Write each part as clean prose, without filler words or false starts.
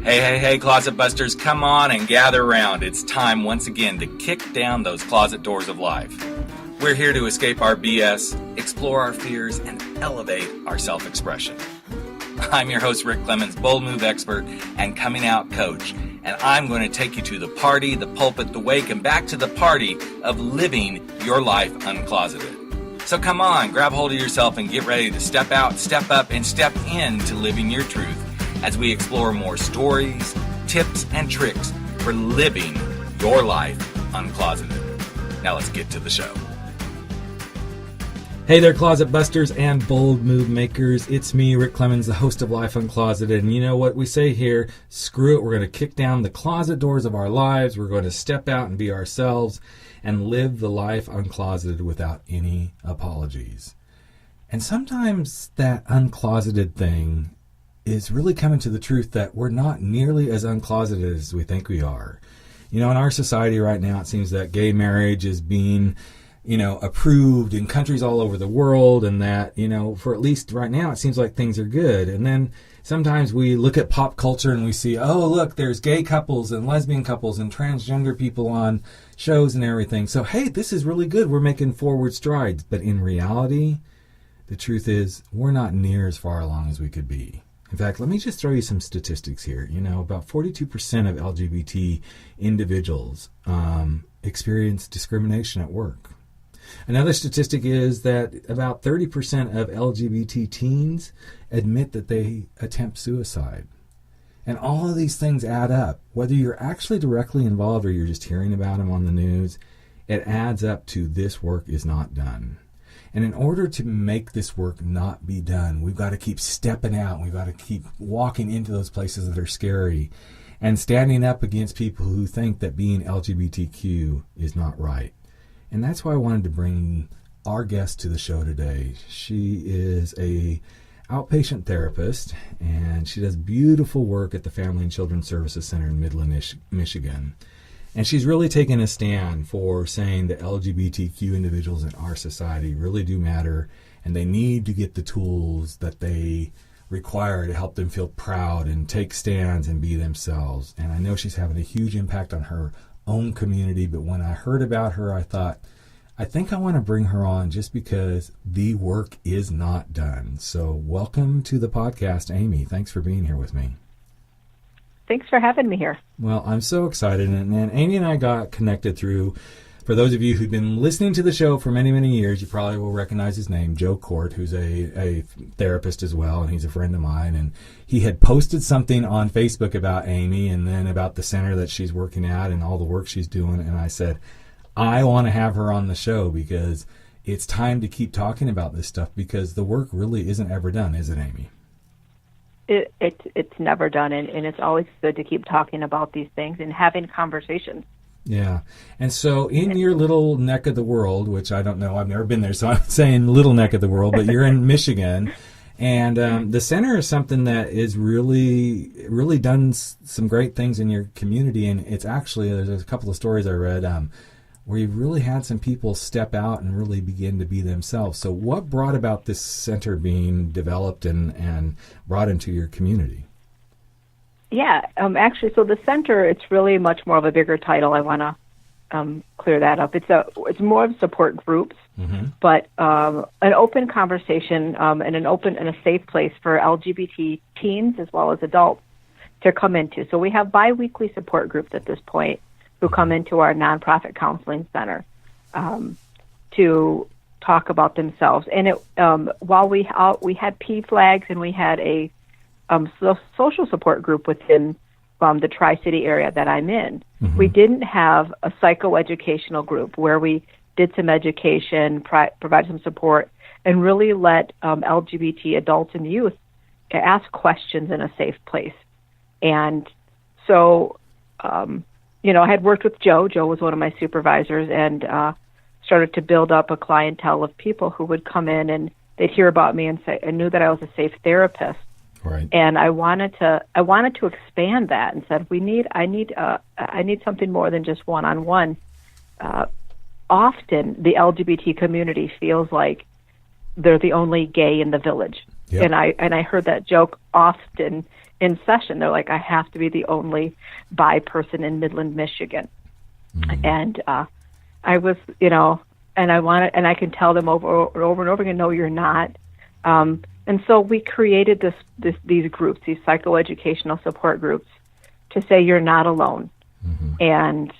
Hey, Closet Busters, come on and gather around. It's time once again to kick down those closet doors of life. We're here to escape our BS, explore our fears, and elevate our self-expression. I'm your host, Rick Clemens, bold move expert and coming out coach, and I'm going to take you to the party, the pulpit, the wake, and back to the party of living your life uncloseted. So come on, grab hold of yourself and get ready to step out, step up, and step into living your truth as we explore more stories, tips, and tricks for living your life uncloseted. Now let's get to the show. Hey there, Closet Busters and bold move makers. It's me, Rick Clemens, the host of Life Uncloseted. And you know what we say here? Screw it. We're going to kick down the closet doors of our lives. We're going to step out and be ourselves and live the life uncloseted without any apologies. And sometimes that uncloseted thing is really coming to the truth that we're not nearly as uncloseted as we think we are. You know, in our society right now, it seems that gay marriage is being, approved in countries all over the world, and that, for at least right now, it seems like things are good. And then sometimes we look at pop culture and we see, oh, look, there's gay couples and lesbian couples and transgender people on shows and everything. So, hey, this is really good. We're making forward strides. But in reality, the truth is we're not near as far along as we could be. In fact, let me just throw you some statistics here. About 42% of LGBT individuals experience discrimination at work. Another statistic is that about 30% of LGBT teens admit that they attempt suicide. And all of these things add up. Whether you're actually directly involved or you're just hearing about them on the news, it adds up to this work is not done. And in order to make this work not be done, we've got to keep stepping out. We've got to keep walking into those places that are scary and standing up against people who think that being LGBTQ is not right. And that's why I wanted to bring our guest to the show today. She is a outpatient therapist, and she does beautiful work at the Family and Children's Services Center in Midland, Michigan. And she's really taken a stand for saying that LGBTQ individuals in our society really do matter, and they need to get the tools that they require to help them feel proud and take stands and be themselves. And I know she's having a huge impact on her own community, but when I heard about her, I thought, I think I want to bring her on just because the work is not done. So welcome to the podcast, Amy. Thanks for being here with me. Thanks for having me here. Well, I'm so excited. And Amy and I got connected through, for those of you who've been listening to the show for many, many years, you probably will recognize his name, Joe Court, who's a therapist as well, and he's a friend of mine. And he had posted something on Facebook about Amy and then about the center that she's working at and all the work she's doing. And I said, I want to have her on the show because it's time to keep talking about this stuff because the work really isn't ever done, is it, Amy? It's never done, and it's always good to keep talking about these things and having conversations. Yeah. And so in your little neck of the world, which I don't know, I've never been there, so I'm saying little neck of the world, but you're in Michigan, and the center is something that is really, really done some great things in your community, and it's actually, there's a couple of stories I read where you've really had some people step out and really begin to be themselves. So what brought about this center being developed and brought into your community? Yeah, actually, so the center, it's really much more of a bigger title. I want to clear that up. It's more of support groups, but an open conversation and a safe place for LGBT teens as well as adults to come into. So we have biweekly support groups at this point who come into our nonprofit counseling center to talk about themselves. And while we had PFLAGs and we had a social support group within the Tri-City area that I'm in, we didn't have a psychoeducational group where we did some education, provide some support, and really let LGBT adults and youth ask questions in a safe place. And so, I had worked with Joe. Joe was one of my supervisors, and started to build up a clientele of people who would come in and they'd hear about me and say, I knew that I was a safe therapist. Right. And I wanted to expand that and said, I need something more than just one-on-one. Often the LGBT community feels like they're the only gay in the village. Yep. And I heard that joke often in session. They're like, I have to be the only bi person in Midland, Michigan. Mm-hmm. And I was, and I can tell them over and over again, no, you're not. And so we created these groups, these psychoeducational support groups, to say you're not alone, mm-hmm. and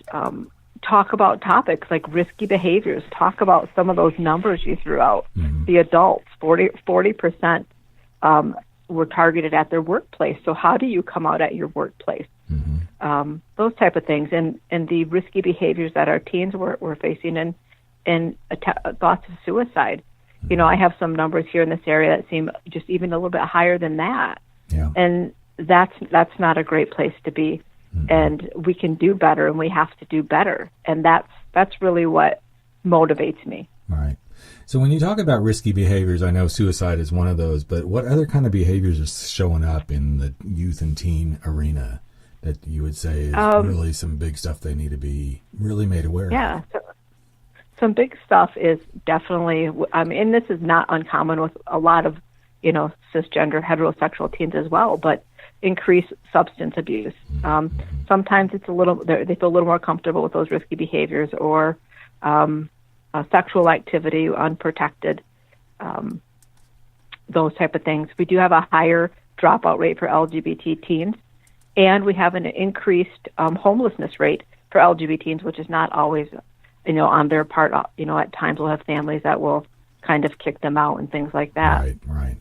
talk about topics like risky behaviors. Talk about some of those numbers you threw out. Mm-hmm. The adults, 40% were targeted at their workplace. So how do you come out at your workplace? Mm-hmm. Those type of things, and the risky behaviors that our teens were facing, and thoughts of suicide. I have some numbers here in this area that seem just even a little bit higher than that. Yeah. And that's not a great place to be. Mm-hmm. And we can do better, and we have to do better. And that's really what motivates me. Right. So when you talk about risky behaviors, I know suicide is one of those, but what other kind of behaviors are showing up in the youth and teen arena that you would say is really some big stuff they need to be really made aware of? Yeah. So, some big stuff is definitely, and this is not uncommon with a lot of, cisgender heterosexual teens as well, but increased substance abuse. Mm-hmm. Sometimes they feel a little more comfortable with those risky behaviors, or sexual activity, unprotected, those type of things. We do have a higher dropout rate for LGBT teens, and we have an increased homelessness rate for LGBT teens, which is not always on their part. At times we'll have families that will kind of kick them out and things like that. Right.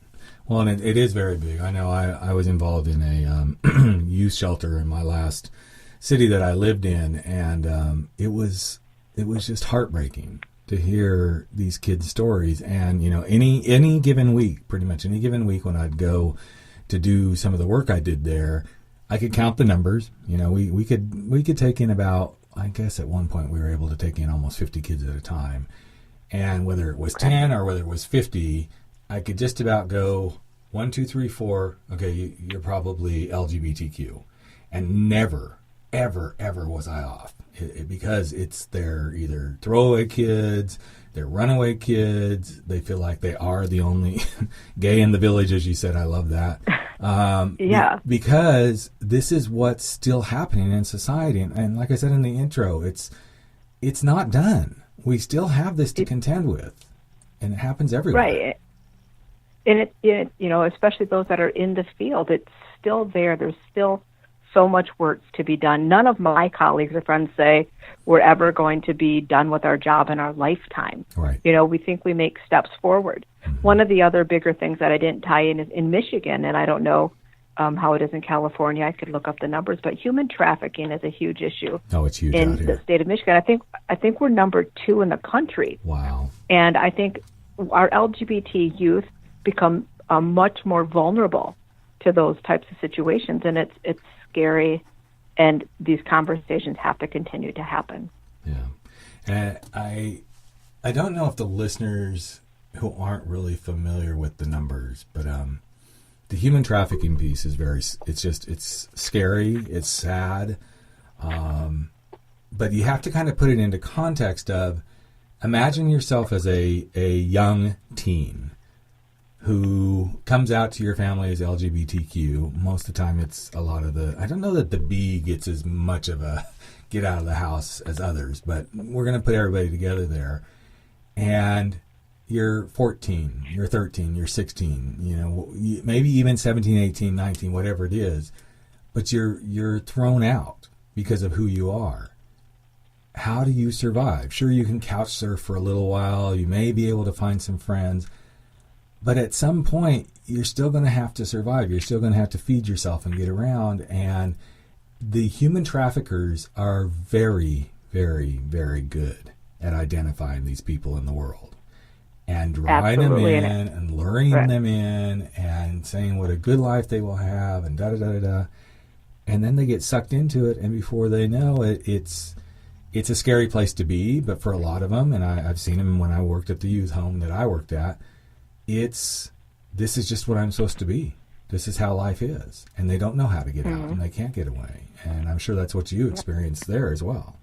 Well, and it is very big. I know I was involved in a youth shelter in my last city that I lived in, and it was just heartbreaking to hear these kids' stories. And any given week, pretty much any given week, when I'd go to do some of the work I did there, I could count the numbers. We could take in about, I guess at one point we were able to take in almost 50 kids at a time. And whether it was 10 or whether it was 50, I could just about go 1, 2, 3, 4. Okay, you're probably LGBTQ. And never, ever, ever was I off. Because they're either throwaway kids, they're runaway kids. They feel like they are the only gay in the village, as you said. I love that. Yeah. Because this is what's still happening in society. And like I said in the intro, it's not done. We still have this to contend with. And it happens everywhere. Right. And especially those that are in the field, it's still there. There's still so much work to be done. None of my colleagues or friends say we're ever going to be done with our job in our lifetime. Right. We think we make steps forward. Mm-hmm. One of the other bigger things that I didn't tie in is in Michigan, and I don't know how it is in California. I could look up the numbers, but human trafficking is a huge issue. Oh, it's huge in out here. The state of Michigan. I think we're number 2 in the country. Wow. And I think our LGBT youth become much more vulnerable to those types of situations, and it's scary, and these conversations have to continue to happen. Yeah. And I don't know if the listeners who aren't really familiar with the numbers, but the human trafficking piece is it's scary, it's sad, but you have to kind of put it into context of, imagine yourself as a young teen who comes out to your family as LGBTQ. Most of the time it's a lot of I don't know that the B gets as much of a get out of the house as others, but we're going to put everybody together there. And you're 14, you're 13, you're 16, maybe even 17, 18, 19, whatever it is, but you're thrown out because of who you are. How do you survive? Sure, you can couch surf for a little while. You may be able to find some friends. But at some point, you're still going to have to survive. You're still going to have to feed yourself and get around. And the human traffickers are very, very, very good at identifying these people in the world and drawing them in and luring them in and saying what a good life they will have and da-da-da-da-da. And then they get sucked into it, and before they know it, it's a scary place to be. But for a lot of them, and I've seen them when I worked at the youth home that I worked at, this is just what I'm supposed to be. This is how life is. And they don't know how to get out, and they can't get away. And I'm sure that's what you experienced there as well.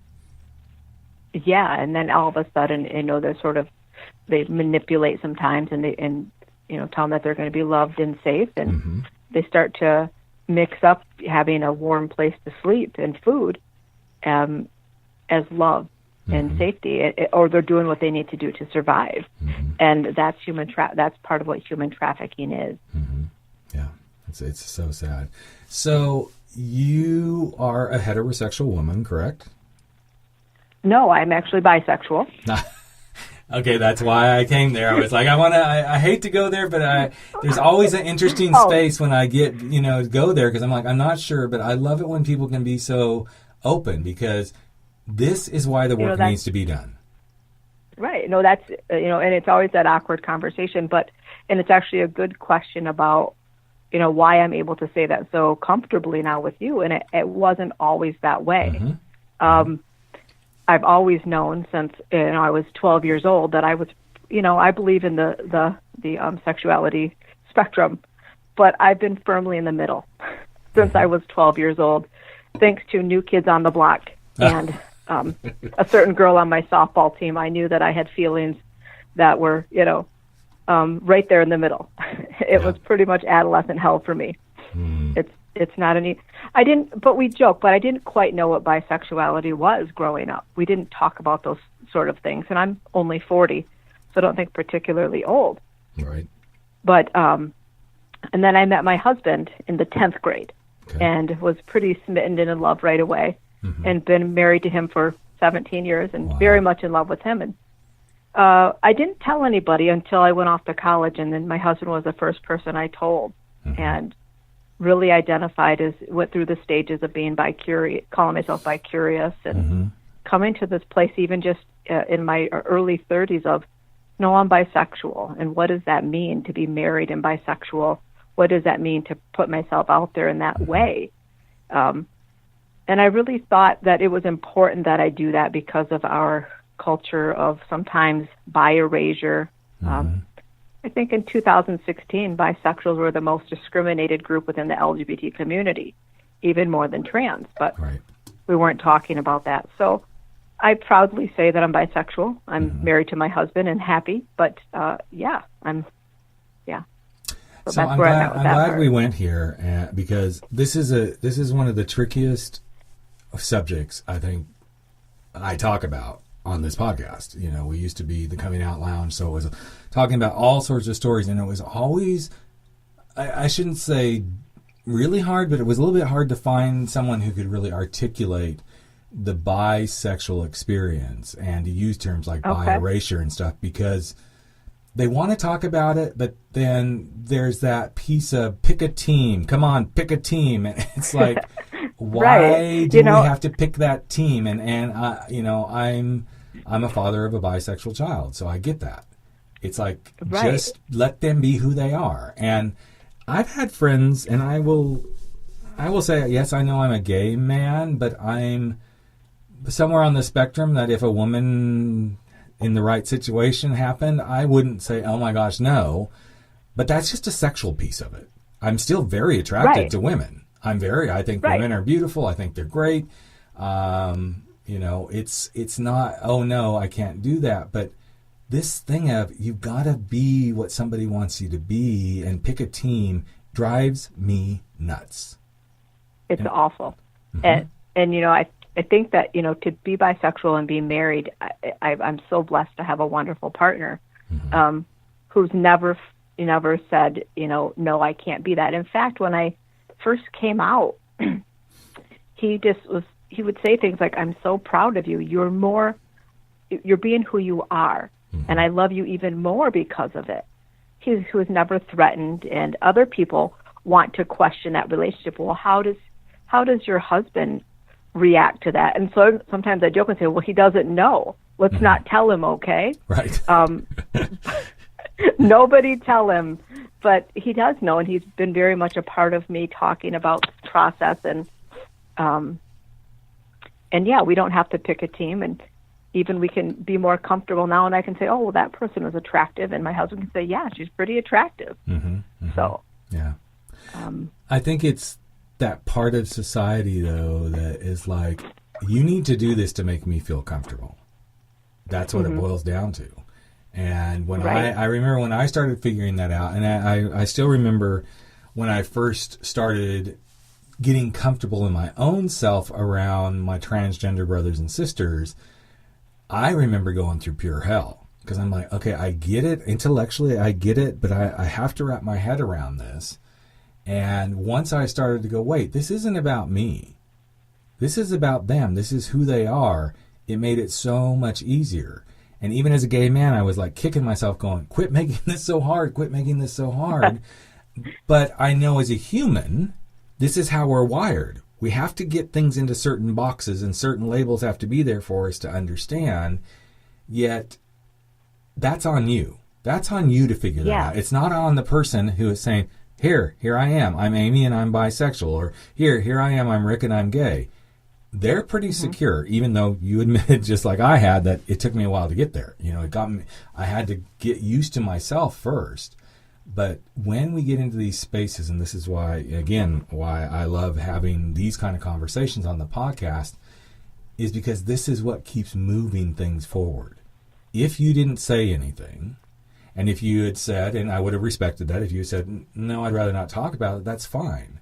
Yeah, and then all of a sudden, they manipulate sometimes, and tell them that they're going to be loved and safe, and they start to mix up having a warm place to sleep and food as love and safety, or they're doing what they need to do to survive, and that's that's part of what human trafficking is. Yeah, it's so sad. So you are a heterosexual woman, correct? No, I'm actually bisexual. Okay, that's why I came there. I was like, I hate to go there, but there's always an interesting space when I get, go there, because I'm like, I'm not sure, but I love it when people can be so open, because this is why the work needs to be done. Right. No, that's, and it's always that awkward conversation, and it's actually a good question about, why I'm able to say that so comfortably now with you, and it wasn't always that way. I've always known since I was 12 years old that I was, I believe in the sexuality spectrum, but I've been firmly in the middle since I was 12 years old, thanks to New Kids on the Block and a certain girl on my softball team. I knew that I had feelings that were, right there in the middle. It was pretty much adolescent hell for me. It's not but we joke, but I didn't quite know what bisexuality was growing up. We didn't talk about those sort of things, and I'm only 40, so I don't think particularly old. Right. But, and then I met my husband in the 10th grade and was pretty smitten and in love right away, and been married to him for 17 years and very much in love with him. And I didn't tell anybody until I went off to college, and then my husband was the first person I told, and really identified went through the stages of being calling myself bi-curious, and coming to this place even just in my early 30s of, no, I'm bisexual. And what does that mean to be married and bisexual? What does that mean to put myself out there in that way? And I really thought that it was important that I do that because of our culture of sometimes bi-erasure. I think in 2016, bisexuals were the most discriminated group within the LGBT community, even more than trans, but we weren't talking about that. So I proudly say that I'm bisexual. I'm married to my husband and happy, but So I'm glad we went here, because this is one of the trickiest subjects I think I talk about on this podcast. We used to be the Coming Out Lounge, so it was talking about all sorts of stories, and it was always, I shouldn't say really hard, but it was a little bit hard to find someone who could really articulate the bisexual experience and to use terms like bi-erasure and stuff, because they want to talk about it, but then there's that piece of pick a team. Come on, pick a team. And it's like, why do we have to pick that team? And I'm a father of a bisexual child, so I get that. It's like, just let them be who they are. And I've had friends, and I will say, yes, I know I'm a gay man, but I'm somewhere on the spectrum that if a woman in the right situation happened, I wouldn't say, oh my gosh, no. But that's just a sexual piece of it. I'm still very attracted to women. I think women are beautiful. I think they're great. It's not, oh no, I can't do that. But this thing of, you've got to be what somebody wants you to be and pick a team drives me nuts. It's awful. And I think that, to be bisexual and be married, I'm so blessed to have a wonderful partner who's never said, no, I can't be that. In fact, when I first came out, he would say things like, I'm so proud of you. You're being who you are. And I love you even more because of it. He was never threatened, and other people want to question that relationship. Well, how does your husband react to that? And so sometimes I joke and say, well, he doesn't know. Let's not tell him, okay? Right. Nobody tell him, but he does know, and he's been very much a part of me talking about process, and we don't have to pick a team, and even we can be more comfortable now, and I can say, oh, well, that person is attractive, and my husband can say, yeah, she's pretty attractive. So yeah, I think it's that part of society, though, that is like, you need to do this to make me feel comfortable. That's what it boils down to. And when Right. I remember when I started figuring that out, and I still remember when I first started getting comfortable in my own self around my transgender brothers and sisters, I remember going through pure hell. Because I'm like, okay, I get it. Intellectually, I get it, but I have to wrap my head around this. And once I started to go, wait, this isn't about me. This is about them. This is who they are. It made it so much easier. And even as a gay man, I was like kicking myself going, quit making this so hard. Quit making this so hard. But I know as a human, this is how we're wired. We have to get things into certain boxes, and certain labels have to be there for us to understand. Yet, that's on you. That's on you to figure that out. It's not on the person who is saying, here I am. I'm Amy and I'm bisexual. Or here I am. I'm Rick and I'm gay. They're pretty secure, even though you admitted, just like I had, that it took me a while to get there. You know, it got me. I had to get used to myself first. But when we get into these spaces, and this is why, again, why I love having these kind of conversations on the podcast, is because this is what keeps moving things forward. If you didn't say anything, and if you had said, and I would have respected that, if you said, no, I'd rather not talk about it, that's fine.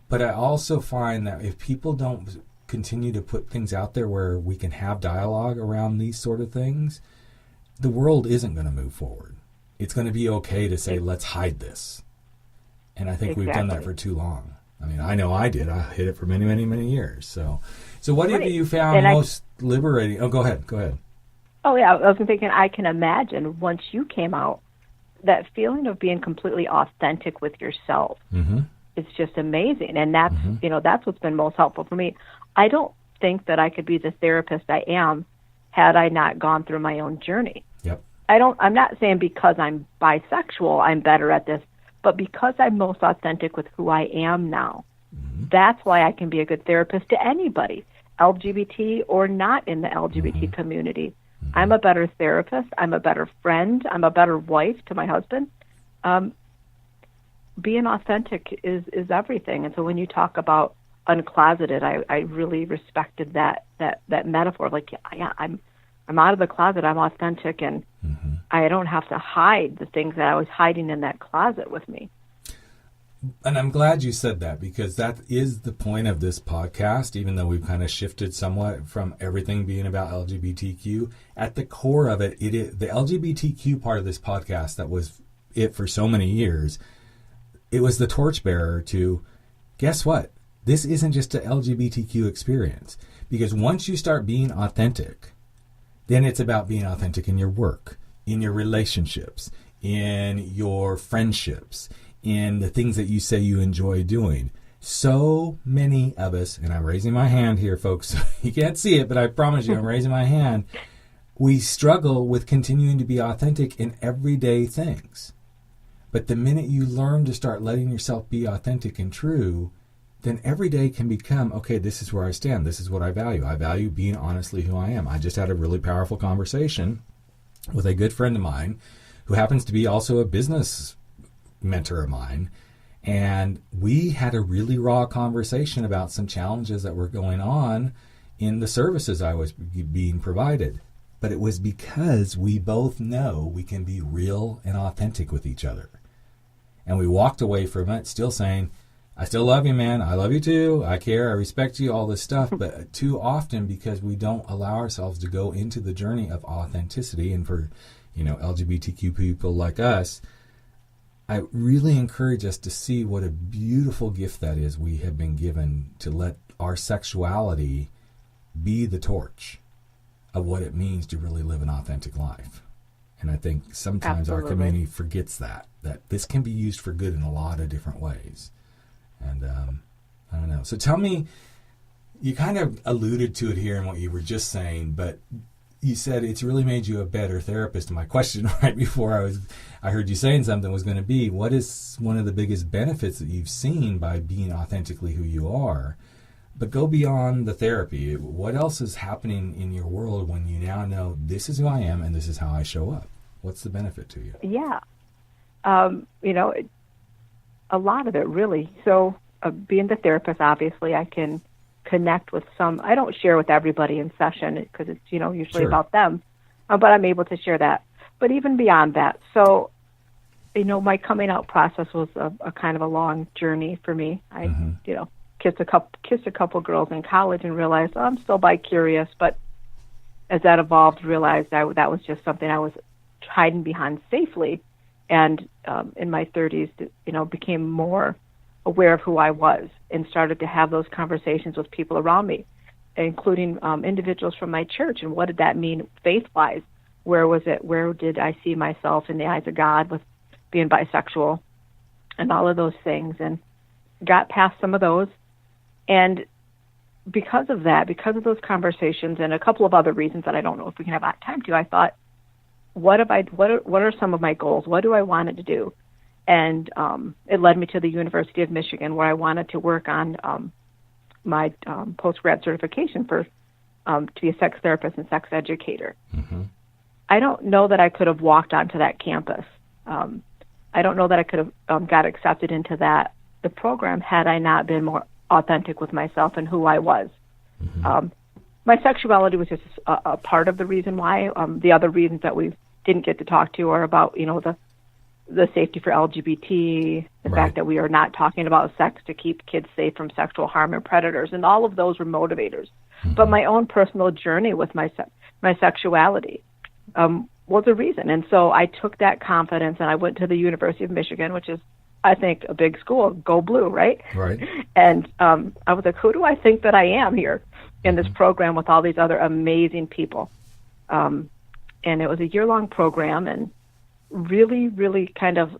But I also find that if people don't continue to put things out there where we can have dialogue around these sort of things, the world isn't going to move forward. It's going to be okay to say, let's hide this. And I think we've done that for too long. I mean, I know I did. I hid it for many, many, many years. So what have you found most liberating? Oh, go ahead. Oh, yeah. I was thinking, I can imagine once you came out, that feeling of being completely authentic with yourself. Mm-hmm. It's just amazing. And that's, that's what's been most helpful for me. I don't think that I could be the therapist I am had I not gone through my own journey. Yep. I'm not saying because I'm bisexual, I'm better at this, but because I'm most authentic with who I am now. Mm-hmm. That's why I can be a good therapist to anybody, LGBT or not in the LGBT community. Mm-hmm. I'm a better therapist. I'm a better friend. I'm a better wife to my husband. Being authentic is everything. And so when you talk about uncloseted, I really respected that metaphor. Like, yeah, I'm out of the closet. I'm authentic, and I don't have to hide the things that I was hiding in that closet with me. And I'm glad you said that, because that is the point of this podcast, even though we've kind of shifted somewhat from everything being about LGBTQ. At the core of it, the LGBTQ part of this podcast that was it for so many years. It was the torchbearer to, guess what? This isn't just an LGBTQ experience. Because once you start being authentic, then it's about being authentic in your work, in your relationships, in your friendships, in the things that you say you enjoy doing. So many of us, and I'm raising my hand here, folks. You can't see it, but I promise you I'm raising my hand. We struggle with continuing to be authentic in everyday things. But the minute you learn to start letting yourself be authentic and true, then every day can become, okay, this is where I stand. This is what I value. I value being honestly who I am. I just had a really powerful conversation with a good friend of mine who happens to be also a business mentor of mine. And we had a really raw conversation about some challenges that were going on in the services I was being provided. But it was because we both know we can be real and authentic with each other. And we walked away from it still saying, I still love you, man. I love you too. I care. I respect you, all this stuff. But too often, because we don't allow ourselves to go into the journey of authenticity, and for, LGBTQ people like us, I really encourage us to see what a beautiful gift that is we have been given to let our sexuality be the torch of what it means to really live an authentic life. And I think sometimes our community forgets that this can be used for good in a lot of different ways. And I don't know. So tell me, you kind of alluded to it here in what you were just saying, but you said it's really made you a better therapist. And my question right before I heard you saying something was going to be, what is one of the biggest benefits that you've seen by being authentically who you are? But go beyond the therapy. What else is happening in your world when you now know this is who I am and this is how I show up? What's the benefit to you? Yeah. A lot of it, really. So being the therapist, obviously, I can connect with some. I don't share with everybody in session because it's, usually about them. But I'm able to share that. but even beyond that. So, my coming out process was a kind of a long journey for me. I, kissed a couple girls in college and realized, I'm still bi-curious, but as that evolved, realized that was just something I was hiding behind safely. And in my 30s, became more aware of who I was and started to have those conversations with people around me, including individuals from my church. And what did that mean faith-wise? Where was it? Where did I see myself in the eyes of God with being bisexual and all of those things? And got past some of those. And because of that, because of those conversations and a couple of other reasons that I don't know if we can have time to, I thought, what are some of my goals? What do I want to do? And it led me to the University of Michigan, where I wanted to work on my post-grad certification to be a sex therapist and sex educator. Mm-hmm. I don't know that I could have walked onto that campus. I don't know that I could have got accepted into the program had I not been more authentic with myself and who I was. Mm-hmm. My sexuality was just a part of the reason why. The other reasons that we didn't get to talk to are about, the safety for LGBT, the fact that we are not talking about sex to keep kids safe from sexual harm and predators, and all of those were motivators. Mm-hmm. But my own personal journey with my sexuality was a reason. And so I took that confidence and I went to the University of Michigan, which is, I think, a big school. Go Blue, right? Right. And I was like, who do I think that I am here in this program with all these other amazing people? And it was a year-long program and really, really kind of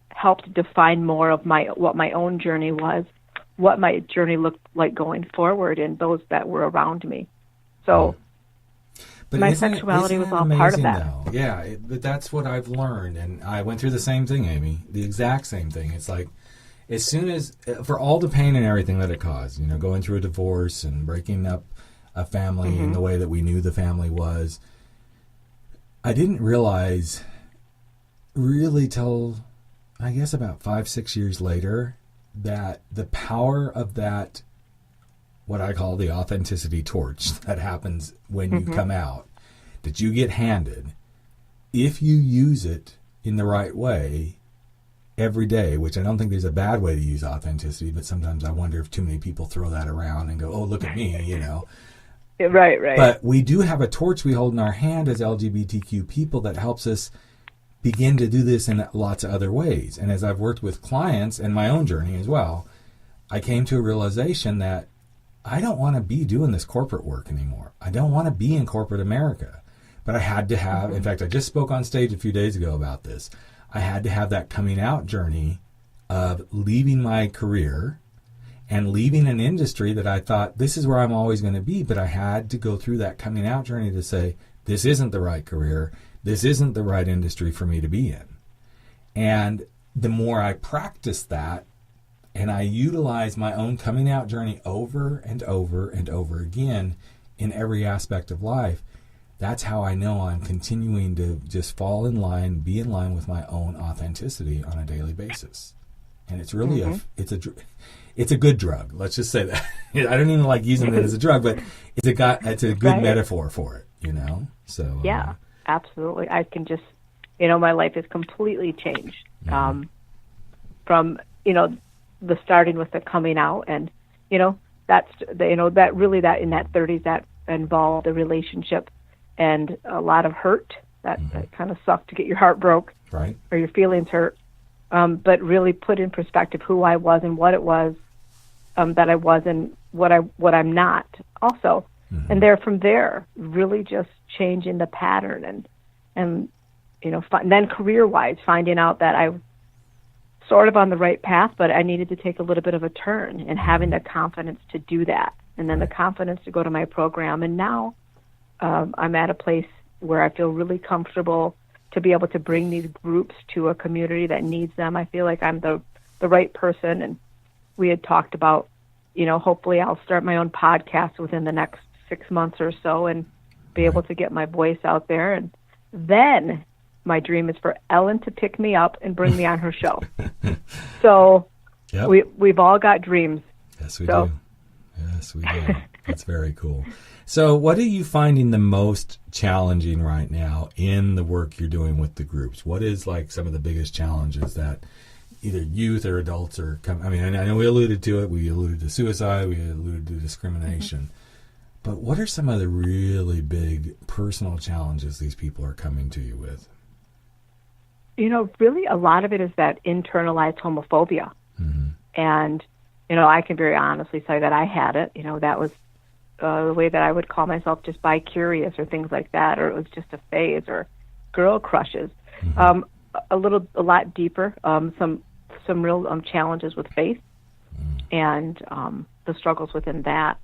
helped define more of what my own journey was, what my journey looked like going forward, and those that were around me. So but my sexuality was all part of that. Though? Yeah, but that's what I've learned, and I went through the same thing, Amy, the exact same thing. It's like, as soon as, for all the pain and everything that it caused, going through a divorce and breaking up a family in the way that we knew the family was, I didn't realize really till, I guess, about 5-6 years later, that the power of that, what I call the authenticity torch that happens when you come out, that you get handed, if you use it in the right way every day, which I don't think there's a bad way to use authenticity, but sometimes I wonder if too many people throw that around and go, oh, look at me, Right. But we do have a torch we hold in our hand as LGBTQ people that helps us begin to do this in lots of other ways. And as I've worked with clients and my own journey as well, I came to a realization that I don't want to be doing this corporate work anymore. I don't want to be in corporate America. But I had to have, in fact, I just spoke on stage a few days ago about this. I had to have that coming out journey of leaving my career and leaving an industry that I thought, this is where I'm always going to be. But I had to go through that coming out journey to say, this isn't the right career. This isn't the right industry for me to be in. And the more I practiced that, and I utilize my own coming out journey over and over and over again in every aspect of life, that's how I know I'm continuing to just fall in line, be in line with my own authenticity on a daily basis. And it's really it's a good drug. Let's just say that. I don't even like using it as a drug, but it's a good metaphor for it, So yeah, absolutely. I can just, my life has completely changed from the starting with the coming out, and that's that really, that in that 30s, that involved a relationship and a lot of hurt that kind of sucked to get your heart broke, right, or your feelings hurt, but really put in perspective who I was and what it was that I was and what I'm not also, and from there really just changing the pattern and then career-wise finding out that I sort of on the right path, but I needed to take a little bit of a turn, and having the confidence to do that, and then the confidence to go to my program. And now I'm at a place where I feel really comfortable to be able to bring these groups to a community that needs them. I feel like I'm the right person, and we had talked about, hopefully I'll start my own podcast within the next 6 months or so and be able to get my voice out there. And then my dream is for Ellen to pick me up and bring me on her show. So we've all got dreams. Yes, we do. Yes, we do. That's very cool. So what are you finding the most challenging right now in the work you're doing with the groups? What is like some of the biggest challenges that either youth or adults are coming? I mean, I know we alluded to it. We alluded to suicide. We alluded to discrimination. But what are some of the really big personal challenges these people are coming to you with? Really a lot of it is that internalized homophobia. And, I can very honestly say that I had it. That was the way that I would call myself, just bi-curious or things like that, or it was just a phase, or girl crushes. A lot deeper, some real challenges with faith, and the struggles within that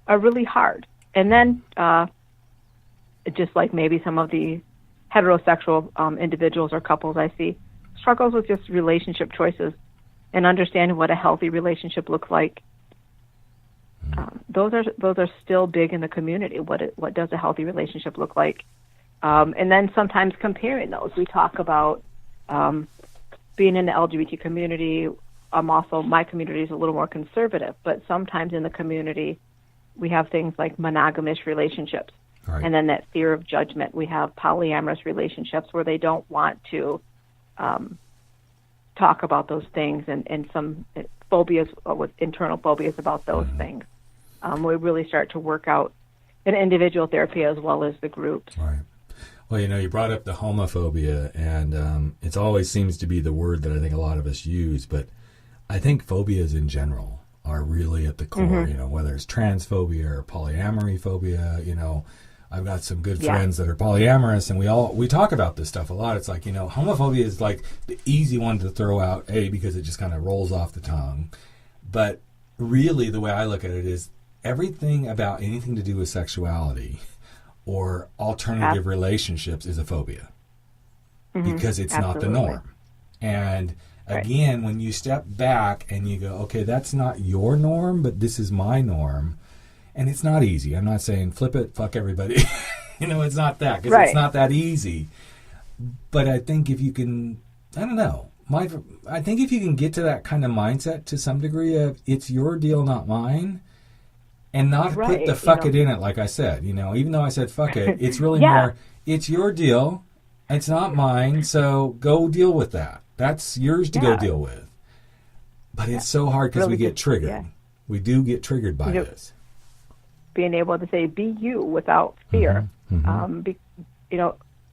are really hard. And then just like maybe some of the heterosexual individuals or couples I see, struggles with just relationship choices and understanding what a healthy relationship looks like. Those are still big in the community. What does a healthy relationship look like? And then sometimes comparing those. We talk about being in the LGBT community. My community is a little more conservative, but sometimes in the community we have things like monogamous relationships. Right. And then that fear of judgment. We have polyamorous relationships where they don't want to talk about those things, and some phobias, with internal phobias about those things. We really start to work out in individual therapy as well as the groups. Right. Well, you brought up the homophobia, and it always seems to be the word that I think a lot of us use, but I think phobias in general are really at the core, whether it's transphobia or polyamory phobia. I've got some good friends that are polyamorous, and we talk about this stuff a lot. It's like, homophobia is like the easy one to throw out, because it just kind of rolls off the tongue. But really, the way I look at it is everything about anything to do with sexuality or alternative relationships is a phobia, because it's not the norm. And again, when you step back and you go, okay, that's not your norm, but this is my norm. And it's not easy. I'm not saying flip it, fuck everybody. It's not that, because it's not that easy. But I think if you can, I don't know. I think if you can get to that kind of mindset to some degree of it's your deal, not mine, and not put the fuck it in it, like I said, even though I said fuck it, it's really more, it's your deal, it's not mine, so go deal with that. That's yours to go deal with. But it's so hard because we get triggered. Yeah. We do get triggered by this. Being able to say, be you without fear.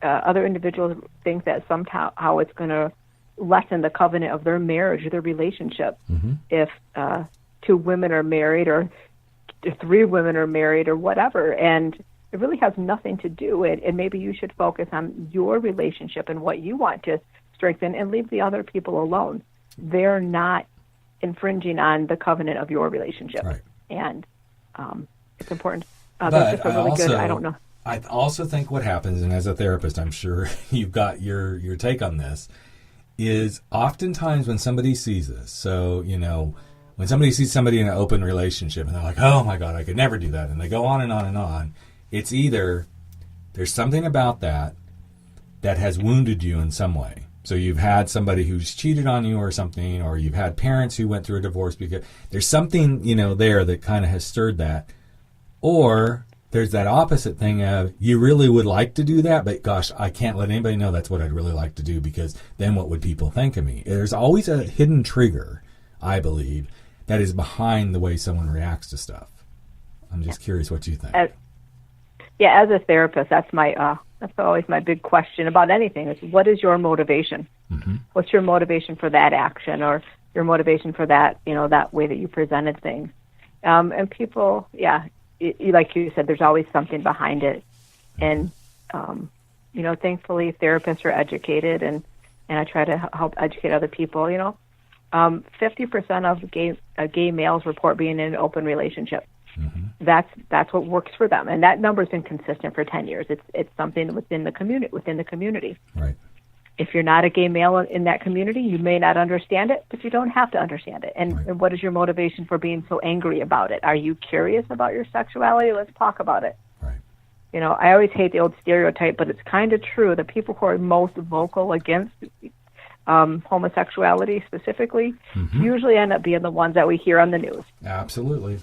Other individuals think that somehow it's going to lessen the covenant of their marriage or their relationship if 2 women are married or 3 women are married or whatever. And it really has nothing to do with it. And maybe you should focus on your relationship and what you want to strengthen and leave the other people alone. They're not infringing on the covenant of your relationship. Right. And it's important. That's just a really good, I don't know. I also think what happens, and as a therapist, I'm sure you've got your take on this, is oftentimes when somebody sees this, so, when somebody sees somebody in an open relationship and they're like, oh my God, I could never do that, and they go on and on and on, it's either there's something about that has wounded you in some way. So you've had somebody who's cheated on you or something, or you've had parents who went through a divorce because there's something, there that kind of has stirred that. Or there's that opposite thing of you really would like to do that, but gosh, I can't let anybody know that's what I'd really like to do, because then what would people think of me? There's always a hidden trigger, I believe, that is behind the way someone reacts to stuff. I'm just curious what you think. As a therapist, that's always my big question about anything. Is what is your motivation? What's your motivation for that action, or your motivation for that, that way that you presented things? And people, like you said, there's always something behind it. And, thankfully therapists are educated, and I try to help educate other people. 50% of gay males report being in an open relationship. That's what works for them. And that number's been consistent for 10 years. It's something within the community. Right. If you're not a gay male in that community, you may not understand it, but you don't have to understand it. And what is your motivation for being so angry about it? Are you curious about your sexuality? Let's talk about it. Right. I always hate the old stereotype, but it's kind of true. The people who are most vocal against homosexuality specifically, usually end up being the ones that we hear on the news. Absolutely.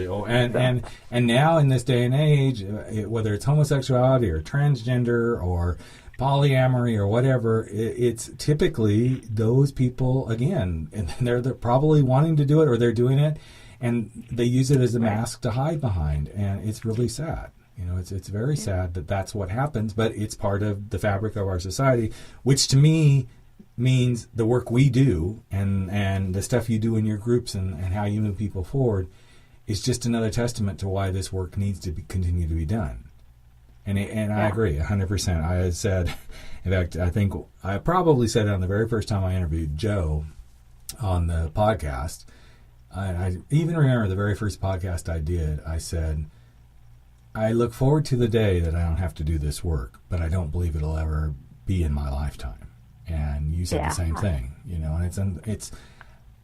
Oh, and now in this day and age, whether it's homosexuality or transgender or polyamory or whatever, it's typically those people, again, and they're probably wanting to do it, or they're doing it, and they use it as a mask to hide behind, and it's really sad. It's very sad that that's what happens, but it's part of the fabric of our society, which to me means the work we do and the stuff you do in your groups and how you move people forward is just another testament to why this work needs to continue to be done. And I agree 100%. I had said, in fact, I think I probably said it on the very first time I interviewed Joe on the podcast. I even remember the very first podcast I did, I said, I look forward to the day that I don't have to do this work, but I don't believe it'll ever be in my lifetime. And you said the same thing, and it's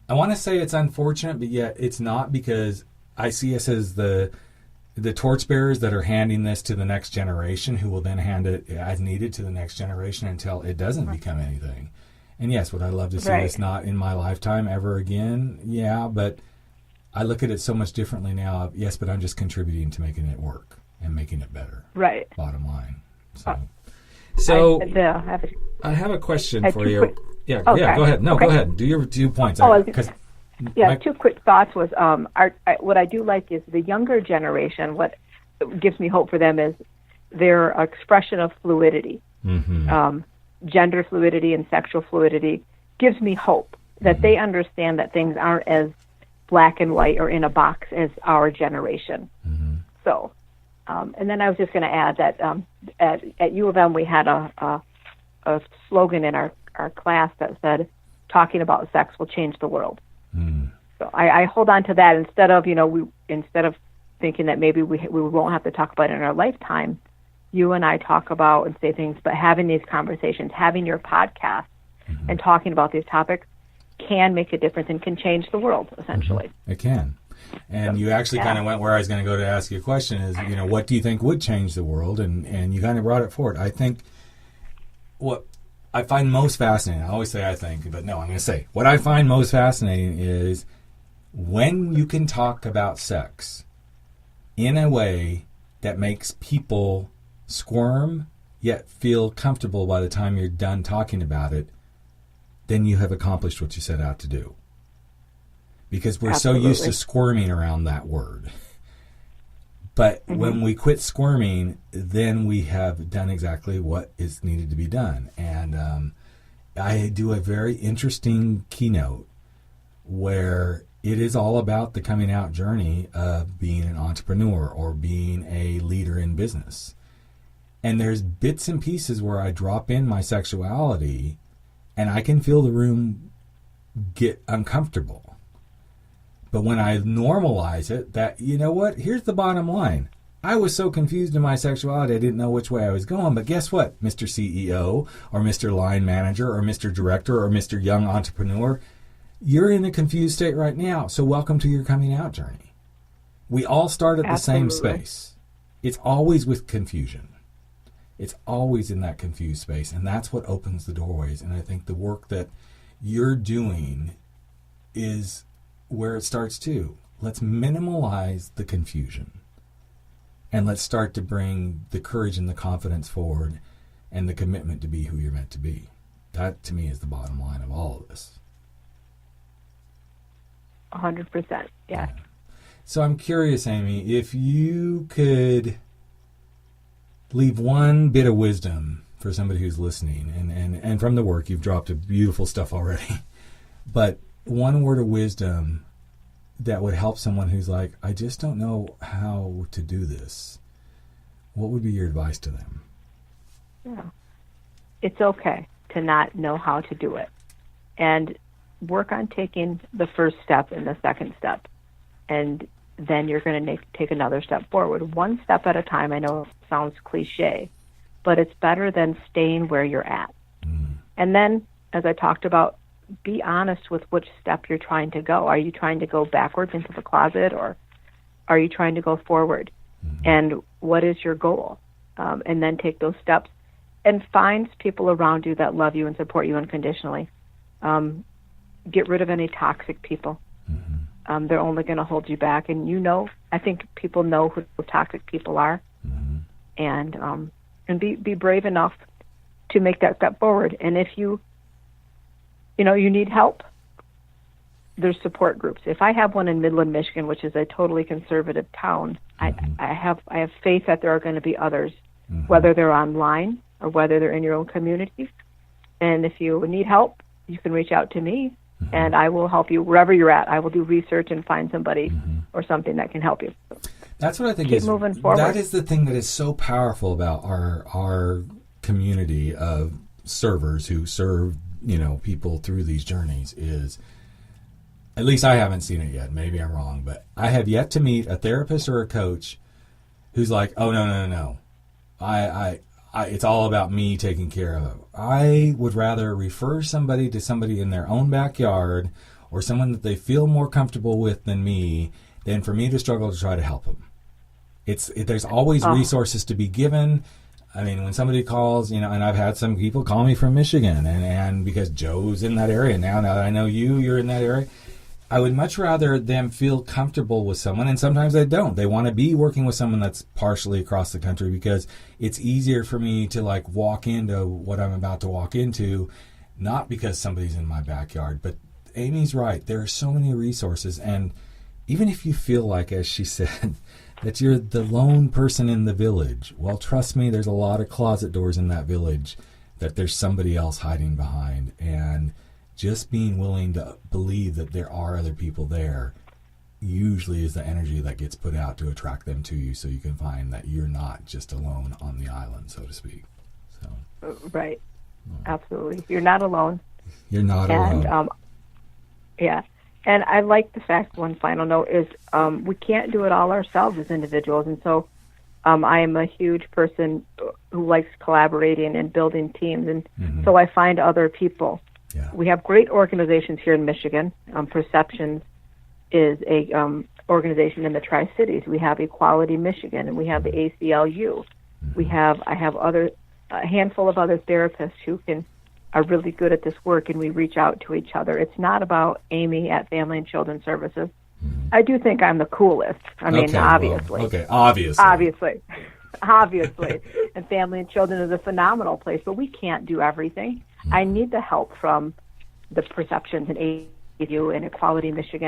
I want to say it's unfortunate, but yet it's not, because I see us as the torchbearers that are handing this to the next generation, who will then hand it as needed to the next generation until it doesn't become anything. And yes, would I love to see this not in my lifetime ever again? Yeah, but I look at it so much differently now. Yes, but I'm just contributing to making it work and making it better. Right. Bottom line. So I have a question for you. Go ahead. No, go ahead. Do your 2 points. Two quick thoughts was what I do like is the younger generation. What gives me hope for them is their expression of fluidity, gender fluidity and sexual fluidity gives me hope that they understand that things aren't as black and white or in a box as our generation. So, and then I was just going to add that at U of M we had a slogan in our class that said, "Talking about sex will change the world." So I hold on to that instead of thinking that maybe we won't have to talk about it in our lifetime. You and I talk about and say things, but having these conversations, having your podcast, and talking about these topics can make a difference and can change the world, essentially. It can. And you actually kind of went where I was going to go to ask you a question is, what do you think would change the world? And you kind of brought it forward. I think what I find most fascinating, I always say I think, but no, I'm going to say, what I find most fascinating is when you can talk about sex in a way that makes people squirm yet feel comfortable by the time you're done talking about it, then you have accomplished what you set out to do. Because we're so used to squirming around that word. But when we quit squirming, then we have done exactly what is needed to be done. And I do a very interesting keynote where it is all about the coming out journey of being an entrepreneur or being a leader in business. And there's bits and pieces where I drop in my sexuality and I can feel the room get uncomfortable. But when I normalize it, that, here's the bottom line. I was so confused in my sexuality, I didn't know which way I was going. But guess what, Mr. CEO or Mr. Line Manager or Mr. Director or Mr. Young Entrepreneur, you're in a confused state right now. So welcome to your coming out journey. We all start at the same space. It's always with confusion. It's always in that confused space. And that's what opens the doorways. And I think the work that you're doing is where it starts too. Let's minimalize the confusion. And let's start to bring the courage and the confidence forward and the commitment to be who you're meant to be. That, to me, is the bottom line of all of this. 100%, yeah. So I'm curious, Amy, if you could leave one bit of wisdom for somebody who's listening, and from the work, you've dropped a beautiful stuff already, but one word of wisdom that would help someone who's like, I just don't know how to do this. What would be your advice to them? Yeah. It's okay to not know how to do it. And work on taking the first step and the second step. And then you're going to take another step forward. One step at a time. I know it sounds cliche, but it's better than staying where you're at. And then, as I talked about, be honest with which step you're trying to go. Are you trying to go backwards into the closet, or are you trying to go forward? And what is your goal? And then take those steps and find people around you that love you and support you unconditionally. Get rid of any toxic people. Mm-hmm. They're only going to hold you back. And I think people know who toxic people are. Mm-hmm. And be brave enough to make that step forward. And if you need help, there's support groups. If I have one in Midland, Michigan, which is a totally conservative town, mm-hmm. I have faith that there are going to be others, mm-hmm. whether they're online or whether they're in your own community. And if you need help, you can reach out to me, mm-hmm. and I will help you wherever you're at. I will do research and find somebody mm-hmm. or something that can help you. That's what I think Keep moving forward. That is the thing that is so powerful about our community of servers who serve, people through these journeys is, at least I haven't seen it yet. Maybe I'm wrong, but I have yet to meet a therapist or a coach who's like, oh, no. I it's all about me taking care of it. I would rather refer somebody to somebody in their own backyard or someone that they feel more comfortable with than me than for me to struggle to try to help them. There's always resources to be given. I mean, when somebody calls, and I've had some people call me from Michigan, and because Joe's in that area now that I know you're in that area, I would much rather them feel comfortable with someone, and sometimes they don't. They want to be working with someone that's partially across the country because it's easier for me to walk into what I'm about to walk into, not because somebody's in my backyard. But Amy's right. There are so many resources, and even if you feel like, as she said, that you're the lone person in the village, well, trust me, there's a lot of closet doors in that village that there's somebody else hiding behind, and just being willing to believe that there are other people there usually is the energy that gets put out to attract them to you, so you can find that you're not just alone on the island, so to speak. So, right. Absolutely. You're not alone. You're not alone. Yeah. And I like the fact, one final note, is we can't do it all ourselves as individuals. And so I am a huge person who likes collaborating and building teams. And mm-hmm. so I find other people. Yeah. We have great organizations here in Michigan. Perceptions is a organization in the Tri-Cities. We have Equality Michigan, and we have the ACLU. Mm-hmm. I have a handful of other therapists who are really good at this work, and we reach out to each other. It's not about Amy at Family and Children's Services. Mm-hmm. I do think I'm the coolest. I mean, obviously. Obviously. Obviously. And Family and Children is a phenomenal place, but we can't do everything. I need the help from the Perceptions and ACLU and Equality Michigan.